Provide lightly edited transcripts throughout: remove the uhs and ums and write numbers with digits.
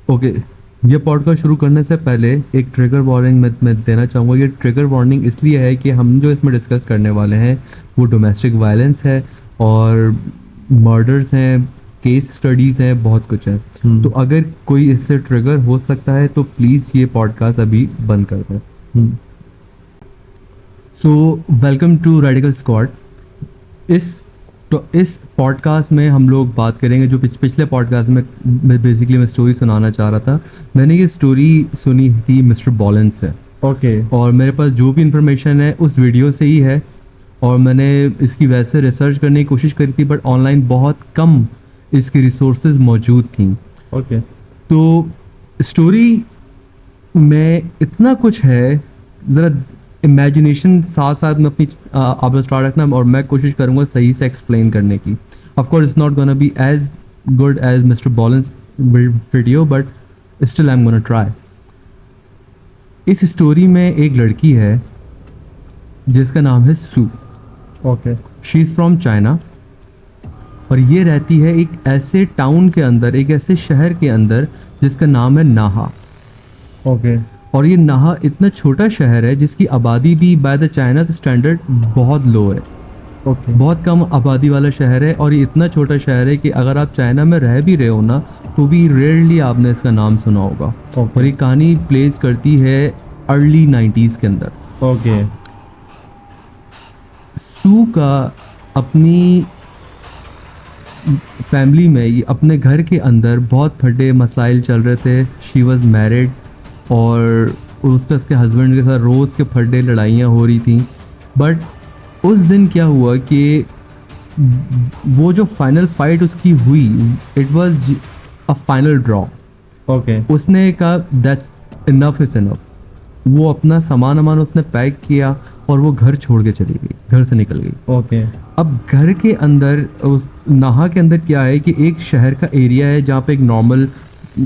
Okay, ये podcast शुरू करने से पहले एक ट्रिगर वार्निंग मैं देना चाहूँगा। ये ट्रिगर वार्निंग इसलिए है कि हम जो इसमें डिस्कस करने वाले हैं वो डोमेस्टिक वायलेंस है और मर्डर्स हैं, केस स्टडीज़ हैं, बहुत कुछ है। तो अगर कोई इससे ट्रिगर हो सकता है तो प्लीज़ ये पॉडकास्ट अभी बंद कर दें। So welcome to radical squad. इस पॉडकास्ट में हम लोग बात करेंगे जो पिछले पॉडकास्ट में मैं स्टोरी सुनाना चाह रहा था। मैंने ये स्टोरी सुनी थी मिस्टर बॉलन से। ओके और मेरे पास जो भी इंफॉर्मेशन है उस वीडियो से ही है और मैंने इसकी वैसे रिसर्च करने की कोशिश करी थी, बट ऑनलाइन बहुत कम इसकी रिसोर्सेज मौजूद थी। ओके तो स्टोरी में इतना कुछ है, ज़रा इमेजिनेशन साथ साथ में अपनी आप स्टार्ट रखना और मैं कोशिश करूँगा सही से एक्सप्लेन करने की। Of course it's not gonna be as good as mister बॉलन्स video, but still I am gonna try. इस स्टोरी में एक लड़की है जिसका नाम है Su. Okay she is from China और ये रहती है एक ऐसे टाउन के अंदर, एक ऐसे शहर के अंदर जिसका नाम है नाहा। ओके और ये नाहा इतना छोटा शहर है जिसकी आबादी भी बाय द चाइना स्टैंडर्ड बहुत लो है। ओके बहुत कम आबादी वाला शहर है और ये इतना छोटा शहर है कि अगर आप चाइना में रह भी रहे हो ना तो भी रेयरली आपने इसका नाम सुना होगा। और ये कहानी प्लेस करती है अर्ली 90s के अंदर। ओके सू का अपनी फैमिली में, ये अपने घर के अंदर बहुत बड़े मसाइल चल रहे थे। शी वॉज मैरिड और उसके हस्बैंड के साथ रोज़ के फड्डे लड़ाइयाँ हो रही थी। बट उस दिन क्या हुआ कि वो जो फाइनल फाइट उसकी हुई, it was a final draw. Okay उसने कहा दैट्स इनफ इज इनफ। वो अपना सामान उसने पैक किया और वो घर छोड़ के चली गई, घर से निकल गई। ओके अब घर के अंदर उस नाहा के अंदर क्या है कि एक शहर का एरिया है जहाँ पे एक नॉर्मल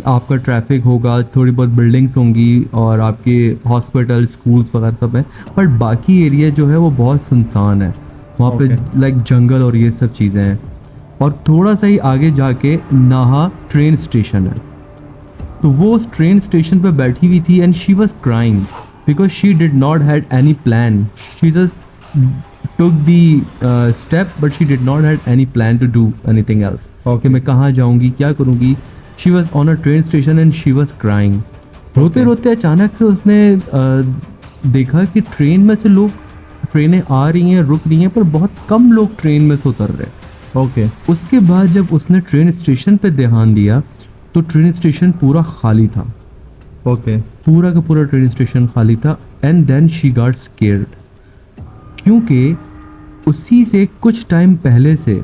आपका ट्रैफिक होगा, थोड़ी बहुत बिल्डिंग्स होंगी और आपके हॉस्पिटल, स्कूल्स वगैरह सब है। बट बाकी एरिया जो है वो बहुत सुनसान है, वहाँ पे लाइक जंगल और ये सब चीज़ें हैं। और थोड़ा सा ही आगे जाके नाहा ट्रेन स्टेशन है। तो वो उस ट्रेन स्टेशन पे बैठी हुई थी and she was crying because she did not had any plan. She just took the step but she did not had any plan to do anything else. Okay. कि मैं कहाँ जाऊँगी, क्या करूँगी। She was on a train station and she was crying. रोते रोते अचानक से उसने देखा कि ट्रेन में से लोग, ट्रेनें आ रही हैं, रुक रही हैं, पर बहुत कम लोग ट्रेन में से उतर रहे। ओके उसके बाद जब उसने ट्रेन स्टेशन पे ध्यान दिया तो ट्रेन स्टेशन पूरा खाली था। ओके पूरा का पूरा ट्रेन स्टेशन खाली था। And then she got scared क्योंकि उसी से कुछ टाइम पहले से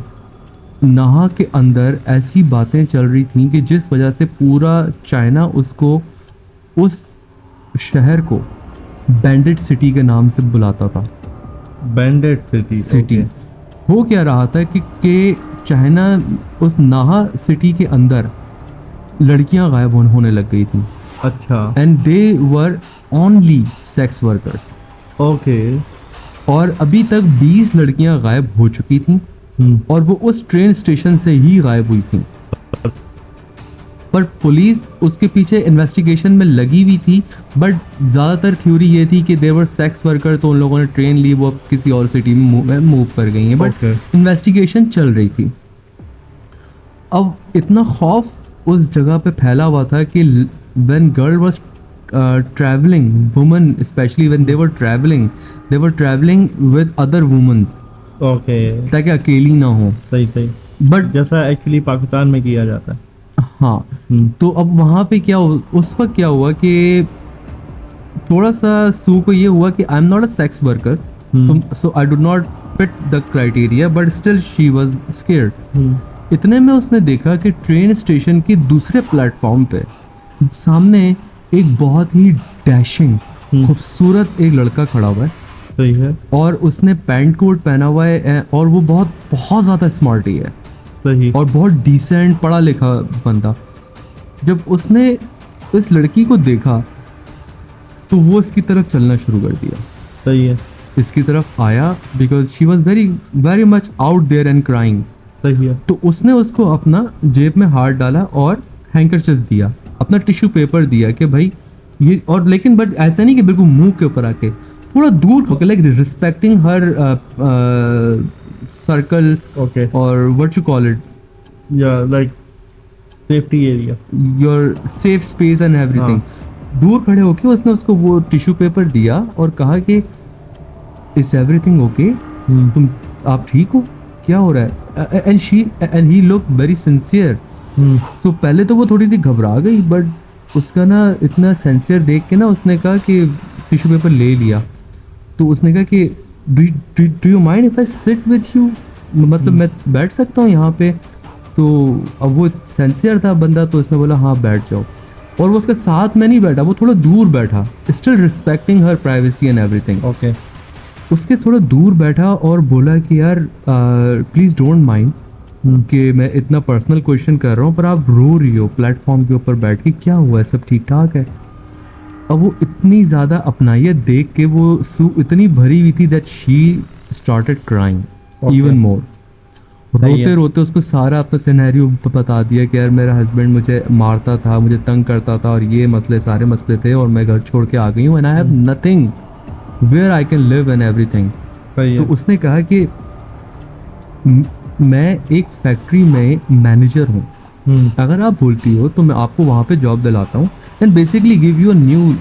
नाहा के अंदर ऐसी बातें चल रही थीं कि जिस वजह से पूरा चाइना उसको, उस शहर को बैंडेड सिटी के नाम से बुलाता था। बैंडेड सिटी हो क्या रहा था कि चाइना, उस नाहा सिटी के अंदर लड़कियां गायब होने लग गई थी। अच्छा and they were only sex workers. Okay और अभी तक 20 लड़कियां गायब हो चुकी थीं और वो उस ट्रेन स्टेशन से ही गायब हुई थी। पर पुलिस उसके पीछे इन्वेस्टिगेशन में लगी हुई थी, बट ज़्यादातर थ्योरी ये थी कि देवर सेक्स वर्कर, तो उन लोगों ने ट्रेन ली, वो किसी और सिटी में मूव कर गई हैं। बट इन्वेस्टिगेशन चल रही थी। अब इतना खौफ उस जगह पे फैला हुआ था कि when girl was traveling, women especially when they were traveling with other women, okay ताकि अकेली ना हो। सही सही बट जैसा एक्चुअली पाकिस्तान में किया जाता है। हाँ, तो अब वहाँ पे क्या उस वक्त क्या हुआ कि थोड़ा सा सू को ये हुआ कि I am not a sex worker, so I do not fit the criteria, but still she was scared. इतने में उसने देखा कि ट्रेन स्टेशन के दूसरे प्लेटफॉर्म पे सामने एक बहुत ही डैशिंग खूबसूरत एक लड़का खड़ा हुआ है। सही है। और उसने पैंट कोट पहना हुआ है और वो बहुत बहुत ज़्यादा स्मार्ट ही है। सही। और बहुत डिसेंट पढ़ा लिखा बंदा। जब उसने इस लड़की को देखा तो वो इसकी तरफ चलना शुरू कर दिया। सही है। इसकी तरफ आया because she was very much out there and crying. सही है। तो उसने उसको अपना जेब में हाथ डाला और हैंकरचिफ दिया अपना टिश्यू पेपर दिया कि भाई ये, और लेकिन बट ऐसा नहीं कि बिल्कुल मुंह के ऊपर आके, थोड़ा दूर होकर, लाइक रिस्पेक्टिंग हर सर्कल Okay. और what you call it, Yeah, like safety area. Your safe space and everything. दूर खड़े होके उसने उसको वो टिश्यू पेपर दिया और कहा कि इज एवरीथिंग ओके, तुम, आप ठीक हो, क्या हो रहा है, and he look very sincere. तो पहले तो वो थोड़ी सी घबरा गई, बट उसका ना इतना सिंसियर देख के ना उसने कहा कि टिश्यू पेपर ले लिया। तो उसने कहा कि do you mind if I sit with you, मतलब मैं बैठ सकता हूँ यहाँ पे। तो अब वो सिंसियर था बंदा, तो उसने बोला हाँ बैठ जाओ। और वो उसके साथ में नहीं बैठा, वो थोड़ा दूर बैठा, still respecting her privacy and everything. Okay. उसके थोड़ा दूर बैठा और बोला कि यार प्लीज़ डोंट माइंड कि मैं इतना पर्सनल क्वेश्चन कर रहा हूँ, पर आप रो रही हो प्लेटफॉर्म के ऊपर बैठ के, क्या हुआ है, सब ठीक ठाक है। अब वो इतनी ज़्यादा अपनाइयत देख के वो सू इतनी भरी हुई थी that she started crying Okay. Even more. सही है। रोते रोते उसको सारा अपना सिनेरियो बता दिया कि यार मेरा हस्बैंड मुझे मारता था, मुझे तंग करता था, और ये मसले सारे मसले थे, और मैं घर छोड़ के आ गई हूँ, and I have nothing where I can live and everything. सही तो है। उसने कहा कि मैं एक फैक्ट्री में मैनेजर हूँ, अगर आप बोलती हो तो मैं आपको वहाँ पे जॉब दिलाता हूँ, and basically give you a new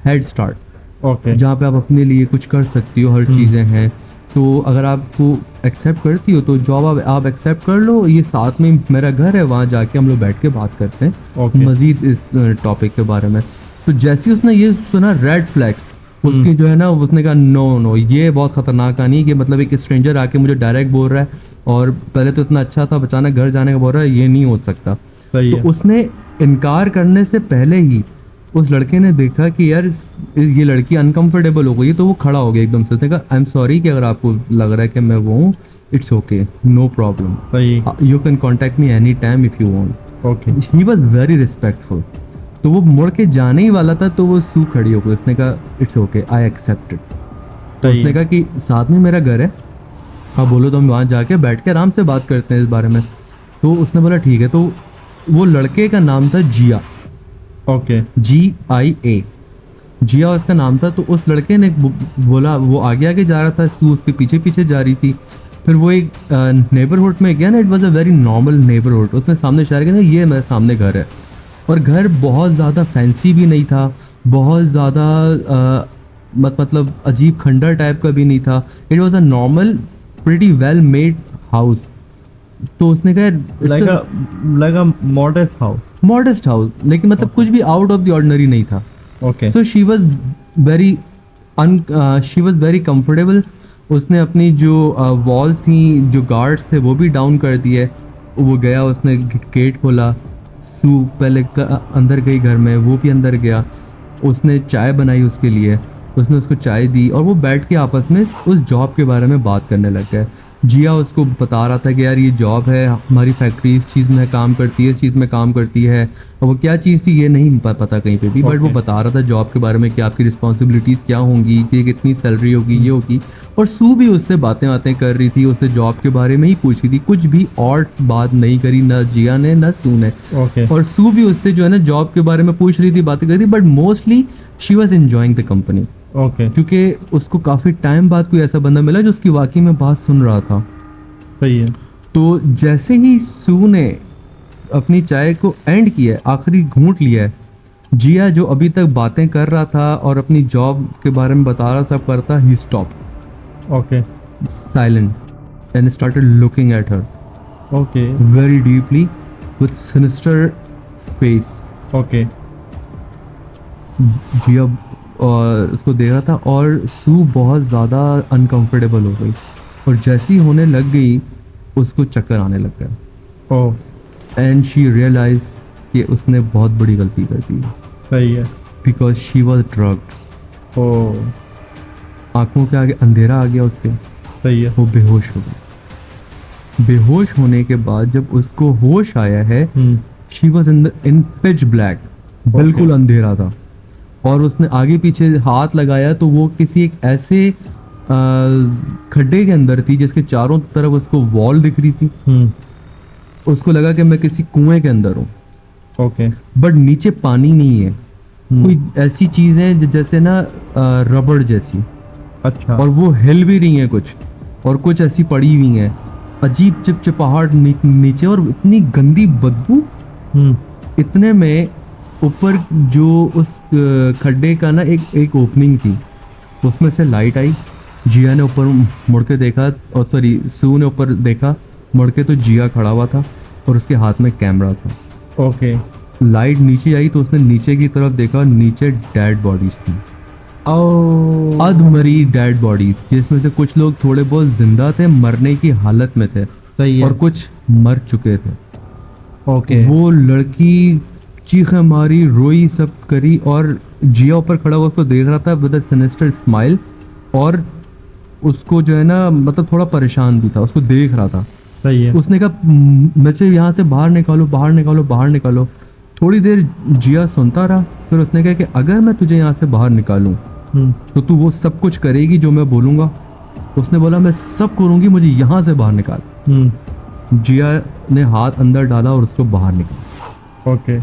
head start, Okay. जहाँ पे आप अपने लिए कुछ कर सकती हो, हर चीज़ें हैं। तो अगर आपको एक्सेप्ट करती हो तो जॉब आप एक्सेप्ट कर लो, ये साथ में मेरा घर है, वहाँ जाके हम लोग बैठ के बात करते हैं Okay. मज़ीद इस टॉपिक के बारे में। तो जैसे ही उसने ये सुना रेड फ्लैग्स उसकी जो है ना, उसने कहा नो, ये बहुत ख़तरनाक कहानी है कि मतलब एक स्ट्रेंजर आके मुझे डायरेक्ट बोल रहा है, और पहले तो इतना अच्छा था, अचानक घर जाने का बोल रहा है, ये नहीं हो सकता। सही तो है। उसने इनकार करने से पहले ही उस लड़के ने देखा कि यार ये लड़की अनकंफर्टेबल हो गई, तो वो खड़ा हो गया एकदम से। उसने कहा आई एम सॉरी कि अगर आपको लग रहा है कि मैं वो हूँ, इट्स ओके, नो प्रॉब्लम, सही। You can contact me any time if you want. Okay. He was very respectful. तो वो मुड़ के जाने ही वाला था, तो वो सू खड़ी हो गई, उसने कहा it's okay, I accept it. तो सही उसने है। कहा कि साथ में मेरा घर है, आप बोलो तो हम वहाँ जाके बैठ के आराम से बात करते हैं इस बारे में। तो उसने बोला ठीक है। तो वो लड़के का नाम था जिया, Okay. GIA, जिया उसका नाम था। तो उस लड़के ने बोला, वो आगे आगे जा रहा था, सू उसके पीछे पीछे जा रही थी। फिर वो एक नेबरहुड में गया ना, it was a very normal neighbourhood. उसने सामने इशारा किया ना, ये मेरे सामने घर है, और घर बहुत ज़्यादा फैंसी भी नहीं था, बहुत ज़्यादा मतलब अजीब खंडर टाइप का भी नहीं था। It was a normal pretty well made house. तो उसने कहा Like a modest house. Modest house, लेकिन मतलब कुछ भी आउट ऑफ द ऑर्डिनरी नहीं था। Okay. So she was very very comfortable. उसने अपनी जो वॉल्स थी, जो गार्ड्स थे, वो भी डाउन कर दिए। वो गया, उसने गेट खोला, सू पहले अंदर गई घर में, वो भी अंदर गया। उसने चाय बनाई उसके लिए, उसने उसको चाय दी, और वो बैठ के आपस में उस जॉब के बारे में बात करने लग गए। जिया उसको बता रहा था कि यार ये जॉब है, हमारी फैक्ट्री इस चीज़ में काम करती है, इस चीज़ में काम करती है। और वो क्या चीज़ थी ये नहीं पता कहीं पे भी, बट वो Okay. बता रहा था जॉब के बारे में कि आपकी रिस्पॉन्सिबिलिटीज़ क्या होंगी, कि कितनी सैलरी होगी, ये होगी। और सू भी उससे बातें कर रही थी, उससे जॉब के बारे में ही पूछ रही थी, कुछ भी और बात नहीं करी, ना जिया ने ना सू ने। Okay. और सू भी उससे जो है ना जॉब के बारे में पूछ रही थी, बातें कर रही थी, but mostly she was enjoying the company, Okay. क्योंकि उसको काफ़ी टाइम बाद कोई ऐसा बंदा मिला जो उसकी वाकई में बात सुन रहा था। सही है। तो जैसे ही सू ने अपनी चाय को एंड किया है, आखिरी घूंट लिया है, जिया जो अभी तक बातें कर रहा था और अपनी जॉब के बारे में बता रहा था, सब करता, ही stop Okay. Silent and started looking at her Okay. Very deeply with sinister face. Okay. जिया उसको दे रहा था, और सू बहुत ज़्यादा अनकंफर्टेबल हो गई, और जैसी होने लग गई उसको चक्कर आने लग गया, Oh. एंड शी रियलाइज कि उसने बहुत बड़ी गलती कर दी, सही है। Because she was drugged. Oh. आंखों के आगे अंधेरा आ गया उसके, सही है। वो बेहोश हो गई। बेहोश होने के बाद जब उसको होश आया है, she was in pitch black, बिल्कुल अंधेरा था। और उसने आगे पीछे हाथ लगाया तो वो किसी एक ऐसे खड्डे के अंदर थी जिसके चारों तरफ उसको वॉल दिख रही थी। उसको लगा कि मैं किसी कुएं के अंदर हूँ। ओके। बट नीचे पानी नहीं है, हम्म, कोई ऐसी चीज है जैसे ना रबड़ जैसी, अच्छा। और वो हिल भी रही है कुछ, और कुछ ऐसी पड़ी हुई है, अजीब चिपचिपाहट नीचे, और इतनी गंदी बदबू। हम्म, इतने में ऊपर जो उस खड्डे का ना एक ओपनिंग थी, उसमें से लाइट आई। जिया ने ऊपर मुड़ के देखा, और सॉरी सू ने ऊपर देखा मुड़ के, तो जिया खड़ा हुआ था और उसके हाथ में कैमरा था। ओके। लाइट नीचे आई तो उसने नीचे की तरफ देखा, नीचे डेड बॉडीज थी, ओ, अधमरी डेड बॉडीज, जिसमें से कुछ लोग थोड़े बहुत जिंदा थे, मरने की हालत में थे, सही है। और कुछ मर चुके थे। ओके। वो लड़की चीखें मारी, रोई, सब करी, और जिया ऊपर खड़ा हुआ उसको देख रहा था विद अ सिनिस्टर स्माइल, और उसको जो है ना मतलब थोड़ा परेशान भी था, उसको देख रहा था। सही है। उसने कहा मुझे यहाँ से बाहर निकालो, बाहर निकालो, बाहर निकालो। थोड़ी देर जिया सुनता रहा, फिर उसने कहा कि अगर मैं तुझे यहाँ से बाहर निकालूं हम्म, तो तू वो सब कुछ करेगी जो मैं बोलूँगा। उसने बोला मैं सब करूँगी, मुझे यहाँ से बाहर निकाल। हम्म, जिया ने हाथ अंदर डाला और उसको बाहर निकाला। ओके।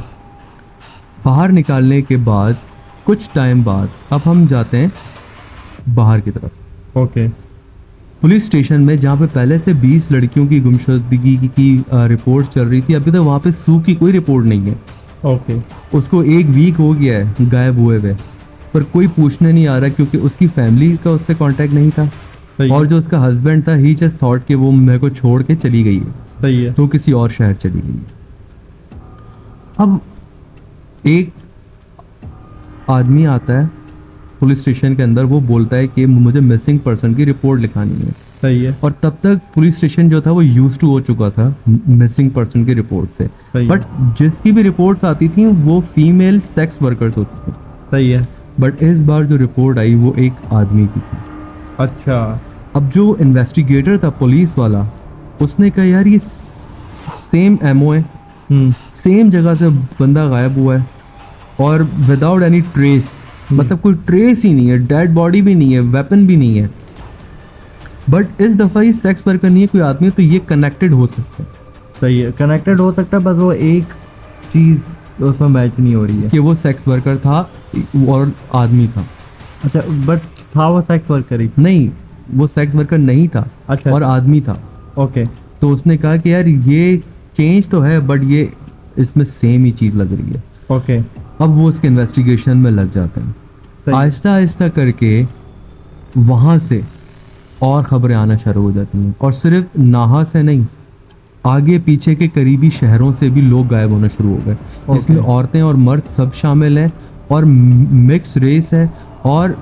बाहर निकालने के बाद कुछ टाइम बाद अब हम जाते हैं बाहर की तरफ, ओके। पुलिस स्टेशन में, जहाँ पे पहले से 20 लड़कियों की गुमशुदगी की रिपोर्ट चल रही थी। अभी तक वहाँ पे सू की कोई रिपोर्ट नहीं है। ओके। उसको 1 वीक हो गया है गायब हुए हुए, पर कोई पूछने नहीं आ रहा, क्योंकि उसकी फैमिली का उससे कांटेक्ट नहीं था, सही और है। जो उसका हस्बैंड था ही जस्ट थॉट कि वो मेरे को छोड़ के चली गई है, सही है। तो किसी और शहर चली गई है। अब एक आदमी आता है पुलिस स्टेशन के अंदर, वो बोलता है कि मुझे मिसिंग पर्सन की रिपोर्ट लिखानी है। सही है। और तब तक पुलिस स्टेशन जो था वो यूज टू हो चुका था मिसिंग पर्सन की रिपोर्ट से, सही बट है। जिसकी भी रिपोर्ट्स आती थी वो फीमेल सेक्स वर्कर्स होती थी। सही है। बट इस बार जो रिपोर्ट आई वो एक आदमी की थी। अच्छा। अब जो इन्वेस्टिगेटर था पुलिस वाला, उसने कहा यार ये सेम एमओ है, हम्म, सेम जगह से बंदा गायब हुआ है, और विदाउट एनी ट्रेस, मतलब कोई ट्रेस ही नहीं है, डेड बॉडी भी नहीं है, वेपन भी नहीं है। बट इस दफ़ा ये सेक्स वर्कर नहीं है, कोई आदमी है, तो ये कनेक्टेड हो सकता है सही है। कनेक्टेड हो सकता है, बस वो एक चीज उसमें मैच नहीं हो रही है। कि वो सेक्स वर्कर था और आदमी था। अच्छा, बट था वो सेक्स वर्कर ही? नहीं, वो सेक्स वर्कर नहीं था अच्छा। और आदमी था। ओके। तो उसने कहा कि यार ये चेंज तो है, बट ये इसमें सेम ही चीज़ लग रही है। ओके। अब वो उसके इन्वेस्टिगेशन में लग जाते हैं, सही। आहिस्ता आहिस्ता करके वहाँ से और ख़बरें आना शुरू हो जाती हैं, और सिर्फ नाहा से नहीं, आगे पीछे के करीबी शहरों से भी लोग गायब होना शुरू हो गए, जिसमें Okay. औरतें और मर्द सब शामिल हैं, और मिक्स रेस है, और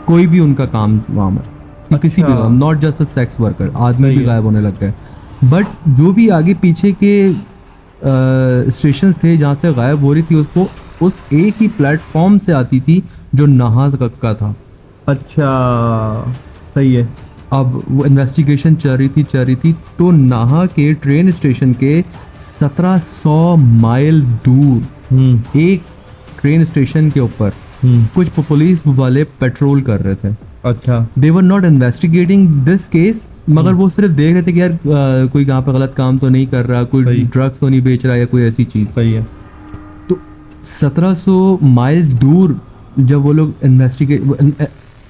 कोई भी उनका काम वाम है कि किसी भी, अच्छा। Not just a sex worker, आदमी सही भी है। गायब होने लग गए। बट जो भी आगे पीछे के स्टेशन थे जहाँ से गायब हो रही थी, उसको उस एक ही प्लेटफॉर्म से आती थी जो नाहा का था। अच्छा। सही है। अब वो इन्वेस्टिगेशन चल रही थी, तो नाहा के ट्रेन स्टेशन के 1700 माइल्स दूर हम्म, एक ट्रेन स्टेशन के ऊपर कुछ पुलिस वाले पेट्रोल कर रहे थे। अच्छा। They were not investigating this case, मगर वो सिर्फ देख रहे थे कि यार कोई यहाँ पे गलत काम तो नहीं कर रहा, कोई सही। ड्रग्स तो नहीं बेच रहा, या कोई ऐसी चीज़। सही है। तो 1700 माइल्स दूर जब वो लोग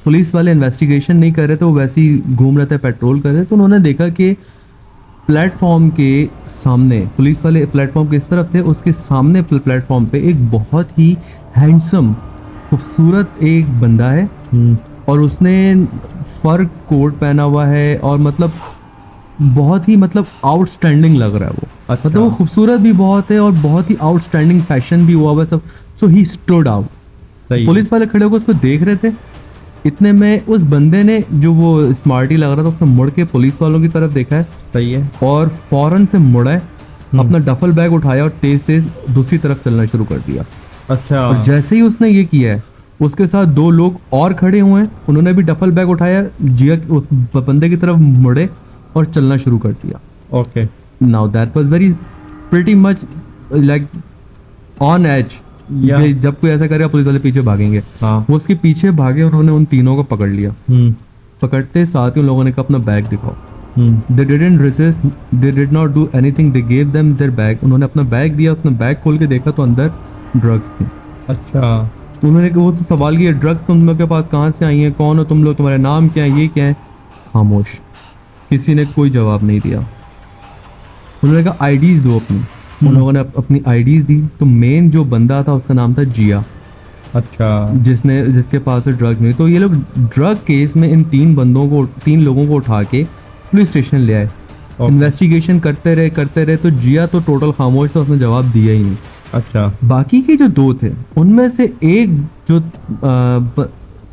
पुलिस वाले इन्वेस्टिगेशन नहीं कर रहे थे, वो वैसे ही घूम रहे थे, पेट्रोल कर रहे थे, तो उन्होंने देखा कि प्लेटफॉर्म के सामने, पुलिस वाले प्लेटफॉर्म किस तरफ थे, उसके सामने प्लेटफॉर्म पे एक बहुत ही हैंडसम, खूबसूरत एक बंदा है, और उसने फर कोट पहना हुआ है, और मतलब बहुत ही मतलब आउटस्टैंडिंग लग रहा है वो। अच्छा। मतलब वो खूबसूरत भी बहुत है और बहुत ही आउटस्टैंडिंग फैशन भी हुआ हुआ है सब। सो ही स्टूड आउट। सही है। पुलिस वाले खड़े होकर उसको देख रहे थे। इतने में उस बंदे ने, जो वो स्मार्टी लग रहा था, उसने मुड़ के पुलिस वालों की तरफ देखा है, सही है। और फौरन से मुड़ा है, अपना डफल बैग उठाया और तेज तेज दूसरी तरफ चलना शुरू कर दिया। अच्छा। और जैसे ही उसने ये किया है, उसके साथ 2 लोग और खड़े हुए हैं, उन्होंने भी डफल बैग उठाया, जिया उस बंदे की तरफ मुड़े और चलना शुरू कर दिया। Okay. Now that was very pretty much like on edge. Yeah. जब कोई ऐसा करेगा पुलिस वाले पीछे भागेंगे। हाँ। वो उसके पीछे भागे, उन्होंने उन तीनों को पकड़ लिया। हम्म, पकड़ते साथ ही उन लोगों ने कहा अपना बैग दिखाओ। They didn't resist, they did not do anything, they gave them their bag. उन्होंने अपना बैग दिया, उसने बैग खोल के देखा तो अंदर ड्रग्स थी। अच्छा। तो उन्होंने वो तो सवाल किया, ड्रग्स तुम लोग के पास कहाँ से आई हैं, कौन हो तुम लोग, तुम्हारे नाम क्या है, ये क्या है? खामोश, किसी ने कोई जवाब नहीं दिया। उन्होंने कहा आईडीज दो अपनी। उन लोगों ने अपनी आईडीज दी। तो मेन जो बंदा था उसका नाम था जिया, अच्छा। जिसके पास से ड्रग मिली। तो ये लोग ड्रग केस में इन तीन लोगों को उठा के पुलिस स्टेशन ले आए। इन्वेस्टिगेशन करते रहे तो जिया तो टोटल खामोश था, उसने जवाब दिया ही नहीं। अच्छा। बाकी के जो दो थे उनमें से एक जो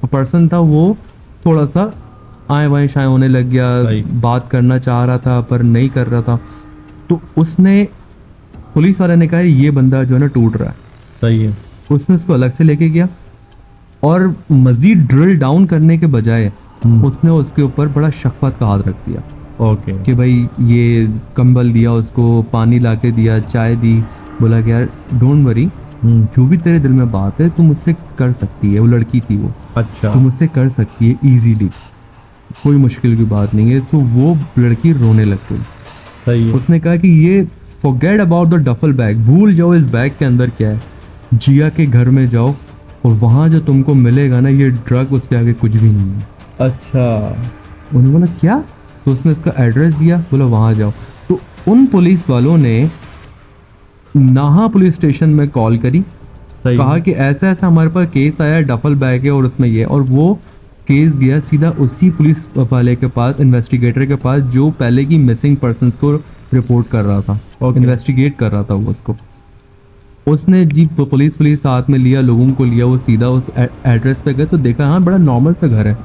पर्सन था वो थोड़ा सा आए वाए शाए होने लग गया, सही। बात करना चाह रहा था पर नहीं कर रहा था। तो उसने, पुलिस वाले ने कहा ये बंदा जो है ना टूट रहा है। सही है। उसने उसको अलग से लेके गया और मजीद ड्रिल डाउन करने के बजाय उसने उसके ऊपर बड़ा शफकत का हाथ रख दिया ओके। कि भाई ये कंबल दिया उसको, पानी ला के दिया, चाय दी, बोला कि यार डोंट वरी, जो भी तेरे दिल में बात है तू मुझसे कर सकती है। वो लड़की थी वो, अच्छा। तू मुझसे कर सकती है इजीली, कोई मुश्किल की बात नहीं है। तो वो लड़की रोने लग गई। सही है। उसने कहा कि ये forget about the duffel bag, भूल जाओ इस बैग के अंदर क्या है, जिया के घर में जाओ और वहाँ जो तुमको मिलेगा ना ये ड्रग, उसके आगे कुछ भी नहीं है। अच्छा। उन्होंने बोला क्या? तो उसने उसका एड्रेस दिया, बोला वहाँ जाओ। तो उन पुलिस वालों ने नाहा पुलिस स्टेशन में कॉल करी, सही। कहा कि ऐसा ऐसा हमारे पास केस आया है, डफल बैग है और उसमें ये, और वो केस गया सीधा उसी पुलिस वाले के पास, इन्वेस्टिगेटर के पास, जो पहले की मिसिंग पर्सन्स को रिपोर्ट कर रहा था, इन्वेस्टिगेट कर रहा था वो उसको। उसने जी पुलिस साथ में लिया, लोगों को लिया, वो सीधा उस एड्रेस पे गए तो देखा हाँ बड़ा नॉर्मल सा घर है।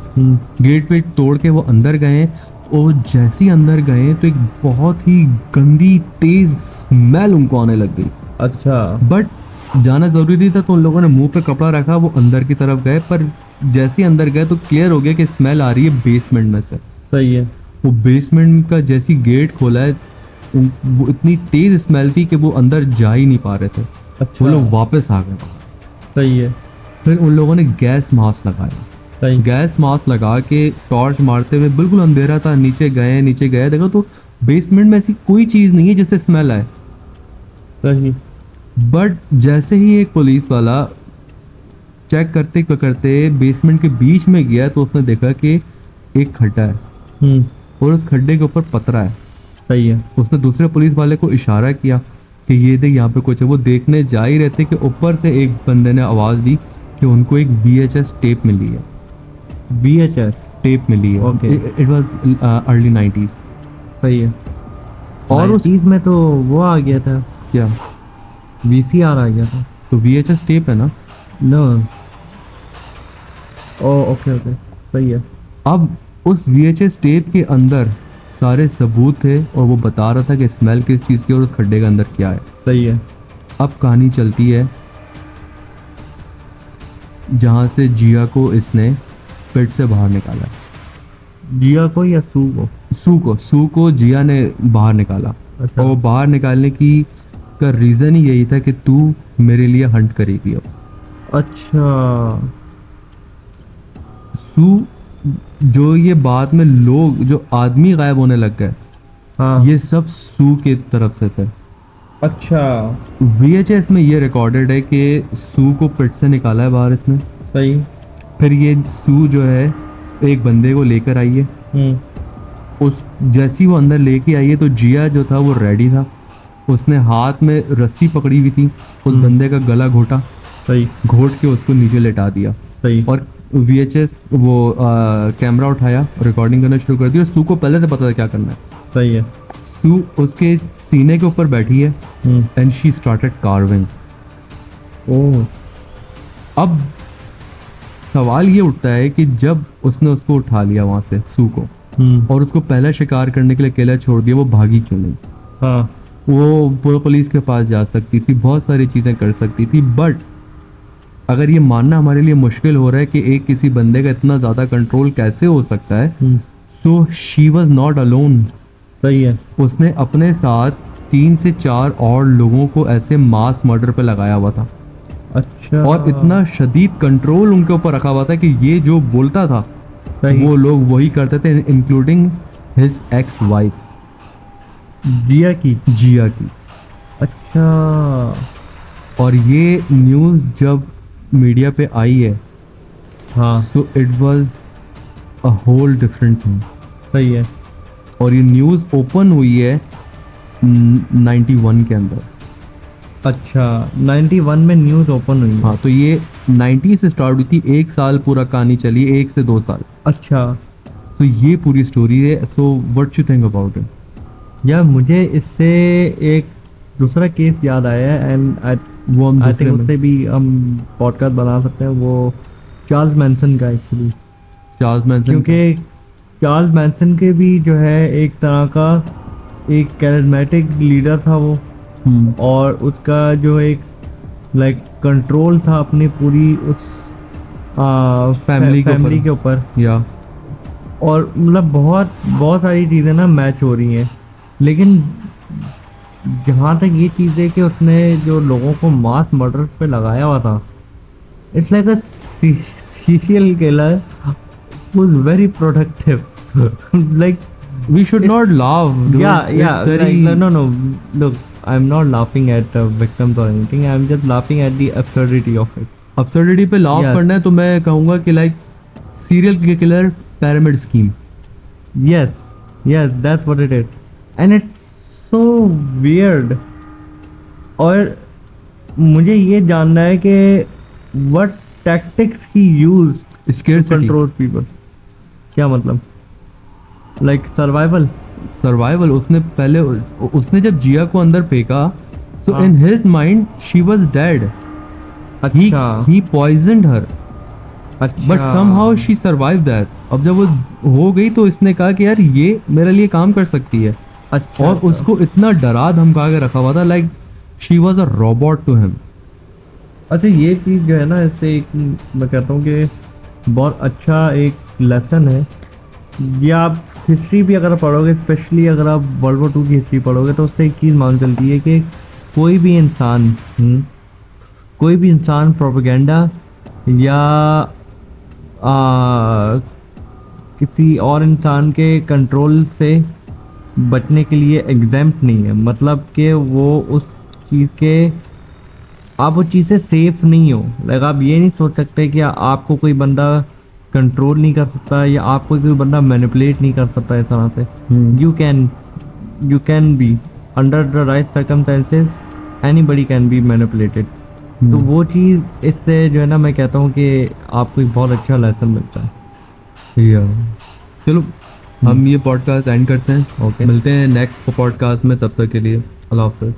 गेट वेट तोड़ के वो अंदर गए और जैसे ही अंदर गए तो एक बहुत ही गंदी तेज स्मेल उनको आने लग गई। अच्छा। बट जाना जरूरी था तो उन लोगों ने मुंह पे कपड़ा रखा, वो अंदर की तरफ गए। पर जैसे ही अंदर गए तो क्लियर हो गया कि स्मेल आ रही है बेसमेंट में से। सही है। वो बेसमेंट का जैसी गेट खोला है, वो इतनी तेज स्मेल थी कि वो अंदर जा ही नहीं पा रहे थे। अच्छा। वो लोग वापस आ गए। सही है। फिर उन लोगों ने गैस मास्क लगाया। सही। गैस मास्क लगा के टॉर्च मारते हुए, बिल्कुल अंधेरा था, नीचे गए देखो तो बेसमेंट में ऐसी कोई चीज़ नहीं है जिससे स्मेल आए। सही। बट जैसे ही एक पुलिस वाला चेक करते करते बेसमेंट के बीच में गया तो उसने देखा कि एक खड्डा है और उस खड्डे के ऊपर पतरा है। सही है। उसने दूसरे पुलिस वाले को इशारा किया कि ये देख यहाँ पे कुछ है। वो देखने जा ही रहते कि ऊपर से एक बंदे ने आवाज़ दी कि उनको एक VHS टेप मिली है। VHS टेप मिली है। Okay. It was early 90s। सही है। और उस 90s में तो वो आ गया था, क्या VCR आ गया था। तो VHS टेप है ना। नो। ओ ओके ओके। सही है। अब उस VHS टेप के अंदर सारे सबूत थे और वो बता रहा था कि स्मेल किस चीज़ की और उस खड्डे के अंदर क्या है। सही है। अब कहानी चलती है जहाँ से जिया को इसने पेट से बाहर निकाला। जिया को या सू को? सू को जिया ने बाहर निकाला। अच्छा। और वो बाहर निकालने की का रीज़न ही यही था कि तू मेरे लिए हंट करेगी अब। अच्छा। सू, जो ये बाद में लोग, जो आदमी गायब होने लग गए, हाँ। ये सब सू के तरफ से थे। अच्छा। VHS में ये रिकॉर्डेड है कि सू को पिट से निकाला है बाहर इसने। सही। फिर ये सू जो है एक बंदे को लेकर आई है। उस जैसी वो अंदर लेके आई है तो जिया जो था वो रेडी था। उसने हाथ में रस्सी पकड़ी हुई थी, उस बंदे का गला घोटा, सही। घोट के उसको नीचे लेटा दिया सही। और VHS वो कैमरा उठाया, रिकॉर्डिंग करना शुरू कर दी। और सू को पहले से पता था क्या करना है। सही है। सू उसके सीने के ऊपर बैठी है एंड शी स्टार्टेड कार्विंग। ओह। अब सवाल ये उठता है कि जब उसने उसको उठा लिया वहां से सू को और उसको पहला शिकार करने के लिए अकेला छोड़ दिया, वो भागी क्यों नहीं? हाँ। वो पुलिस के पास जा सकती थी, बहुत सारी चीज़ें कर सकती थी। बट अगर ये मानना हमारे लिए मुश्किल हो रहा है कि एक किसी बंदे का इतना ज़्यादा कंट्रोल कैसे हो सकता है, so she was not alone. सही है। उसने अपने साथ 3 से 4 और लोगों को ऐसे मास मर्डर पे लगाया हुआ था। अच्छा। और इतना शदीद कंट्रोल उनके ऊपर रखा हुआ था कि ये जो बोलता था सही। वो लोग वही करते थे, इंक्लूडिंग हिज एक्स वाइफ जिया की। जिया की। अच्छा। और ये न्यूज़ जब मीडिया पे आई है हाँ so it was a whole different thing. सही है। और ये न्यूज़ ओपन हुई है 91 के अंदर। अच्छा 91 में न्यूज़ ओपन हुई है। हाँ तो ये 90 से स्टार्ट हुई थी, 1 साल पूरा कहानी चली, 1 से 2 साल। अच्छा। तो ये पूरी स्टोरी है। So what you think about it? यार मुझे इससे एक दूसरा केस याद आया है एंड वो हम आई दूसरे थिंक में उससे भी हम पॉडकास्ट बना सकते हैं। वो चार्ल्स मैनसन का एक्चुअली, चार्ल्स मैनसन क्योंकि चार्ल्स मैनसन के भी जो है एक तरह का एक कैरिज्मेटिक लीडर था वो, और उसका जो एक लाइक कंट्रोल था अपनी पूरी उस फैमिली के ऊपर। या और मतलब बहुत बहुत सारी चीज़ें ना मैच हो रही हैं, लेकिन जहाँ तक ये चीज़ है कि उसने जो लोगों को मास मर्डर पे लगाया हुआ था, it's like a serial killer was very productive. Like we should It- not laugh, dude. yeah, It's very like no, look, I'm not laughing at victims or anything. I'm just laughing at the absurdity of it. absurdity पे laugh Yes. करना है तो मैं कहूँगा कि like serial killer pyramid scheme. Yes, that's what it is, and it's so weird. और मुझे ये जानना है कि what tactics he used to Scarcity, control people. क्या मतलब? Like survival. सर्वाइवल। उसने जब जिया को अंदर फेंका so हाँ। in his mind she was dead. अच्छा he poisoned her अच्छा but somehow she survived that. अब जब वो हो गई तो इसने कहा कि यार ये मेरे लिए काम कर सकती है, अच्छा और उसको इतना डरा धमका के रखा हुआ था, like she was a robot to him. अच्छा ये चीज़ जो है ना, इससे एक मैं कहता हूँ कि बहुत अच्छा एक लेसन है। ये आप हिस्ट्री भी अगर पढ़ोगे, स्पेशली अगर आप वर्ल्ड वॉर 2 की हिस्ट्री पढ़ोगे, तो उससे एक चीज़ मालूम चलती है कि कोई भी इंसान प्रोपेगेंडा या किसी और इंसान के कंट्रोल से बचने के लिए एग्जैम्प्ट नहीं है। मतलब कि वो उस चीज़ के आप उस चीज़ से सेफ नहीं हो। लाइक आप ये नहीं सोच सकते कि आपको कोई बंदा कंट्रोल नहीं कर सकता या आपको कोई बंदा मैनिपुलेट नहीं कर सकता इस तरह से। You can be under the right circumstances, anybody can be manipulated. तो वो चीज़ इससे जो है ना, मैं कहता हूँ कि आपको एक बहुत अच्छा लेसन मिलता है। चलो हम ये पॉडकास्ट एंड करते हैं। ओके। मिलते हैं नेक्स्ट पॉडकास्ट में, तब तक के लिए अल्लाह हाफिज़।